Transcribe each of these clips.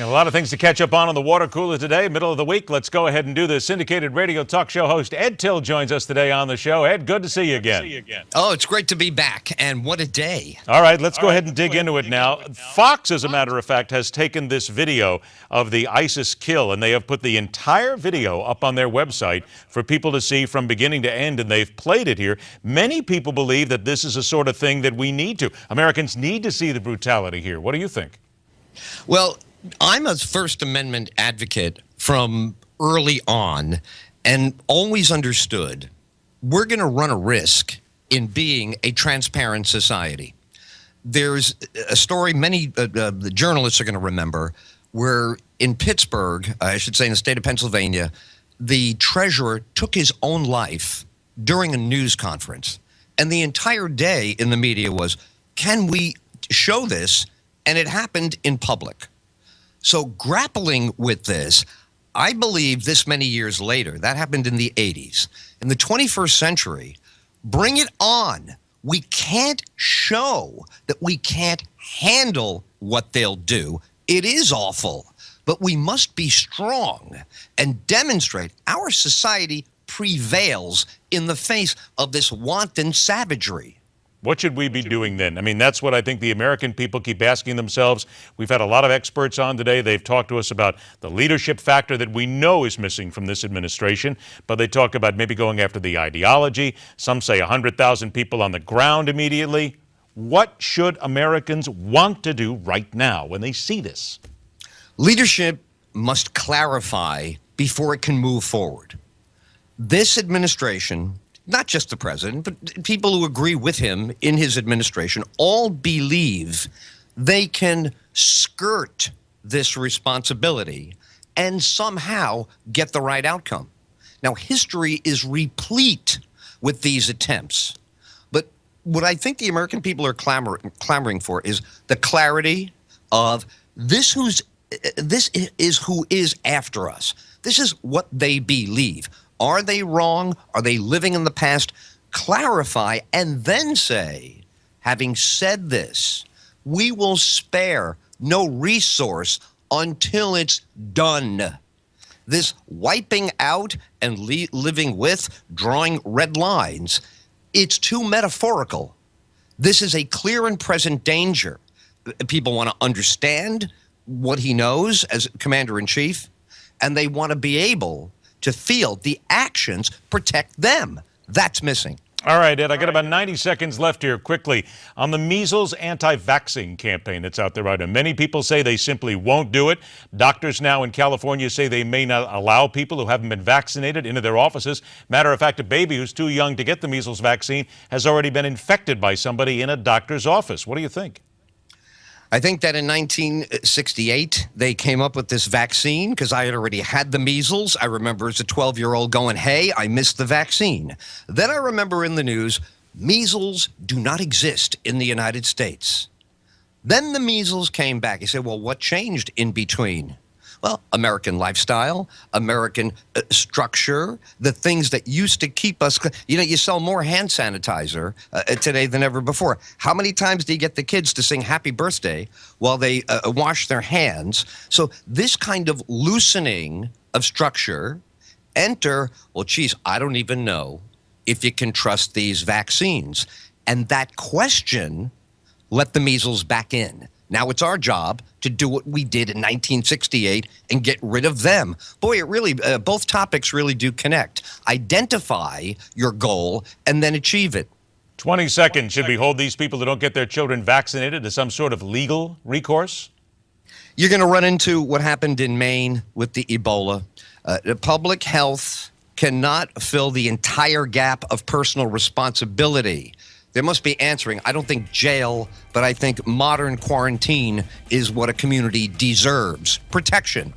A lot of things to catch up on the water cooler today, middle of the week. Let's go ahead and do this. Syndicated radio talk show host Ed Tyll joins us today on the show. Ed, good to see you again. Oh, it's great to be back, and what a day. All right, let's go ahead and dig into it now. Fox, as a matter of fact, has taken this video of the ISIS kill, and they have put the entire video up on their website for people to see from beginning to end, and they've played it here. Many people believe that this is a sort of thing that we need to. Americans need to see the brutality here. What do you think? Well, I'm a First Amendment advocate from early on and always understood we're going to run a risk in being a transparent society. There's a story many the journalists are going to remember where in Pittsburgh, I should say in the state of Pennsylvania, the treasurer took his own life during a news conference. And the entire day in the media was, can we show this? And it happened in public. So grappling with this, I believe this many years later, that happened in the 80s. In the 21st century, bring it on. We can't show that we can't handle what they'll do. It is awful, but we must be strong and demonstrate our society prevails in the face of this wanton savagery. What should we be doing then? I mean, that's what I think the American people keep asking themselves. We've had a lot of experts on today. They've talked to us about the leadership factor that we know is missing from this administration, but they talk about maybe going after the ideology. Some say 100,000 people on the ground immediately. What should Americans want to do right now when they see this? Leadership must clarify before it can move forward. This administration, not just the president, but people who agree with him in his administration, all believe they can skirt this responsibility and somehow get the right outcome. Now, history is replete with these attempts. But what I think the American people are clamoring for is the clarity of this is who is after us. This is what they believe. Are they wrong? Are they living in the past? Clarify and then say, having said this, we will spare no resource until it's done. This wiping out and living with, drawing red lines, it's too metaphorical. This is a clear and present danger. People want to understand what he knows as commander-in-chief, and they want to be able to feel the actions protect them. That's missing. All right, Ed, I got about 90 seconds left here. Quickly, on the measles anti-vaccine campaign that's out there right now, many people say they simply won't do it. Doctors now in California say they may not allow people who haven't been vaccinated into their offices. Matter of fact, a baby who's too young to get the measles vaccine has already been infected by somebody in a doctor's office. What do you think? I think that in 1968, they came up with this vaccine because I had already had the measles. I remember as a 12-year-old going, hey, I missed the vaccine. Then I remember in the news, measles do not exist in the United States. Then the measles came back. You say, well, what changed in between? Well, American lifestyle, American structure, the things that used to keep us, you sell more hand sanitizer today than ever before. How many times do you get the kids to sing happy birthday while they wash their hands? So this kind of loosening of structure, enter, well, geez, I don't even know if you can trust these vaccines. And that question let the measles back in. Now it's our job to do what we did in 1968 and get rid of them. Boy, it really, both topics really do connect. Identify your goal and then achieve it. 20 seconds. Should we hold these people who don't get their children vaccinated to some sort of legal recourse? You're going to run into what happened in Maine with the Ebola. Public health cannot fill the entire gap of personal responsibility. There must be answering. I don't think jail, but I think modern quarantine is what a community deserves. Protection.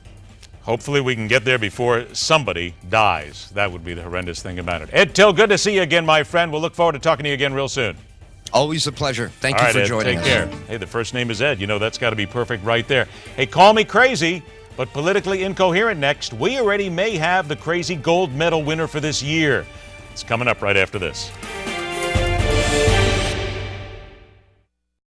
Hopefully we can get there before somebody dies. That would be the horrendous thing about it. Ed Tyll, good to see you again, my friend. We'll look forward to talking to you again real soon. Always a pleasure. Thank you for joining us. Take care. Hey, the first name is Ed. You know, that's got to be perfect right there. Hey, call me crazy, but politically incoherent next. We already may have the crazy gold medal winner for this year. It's coming up right after this.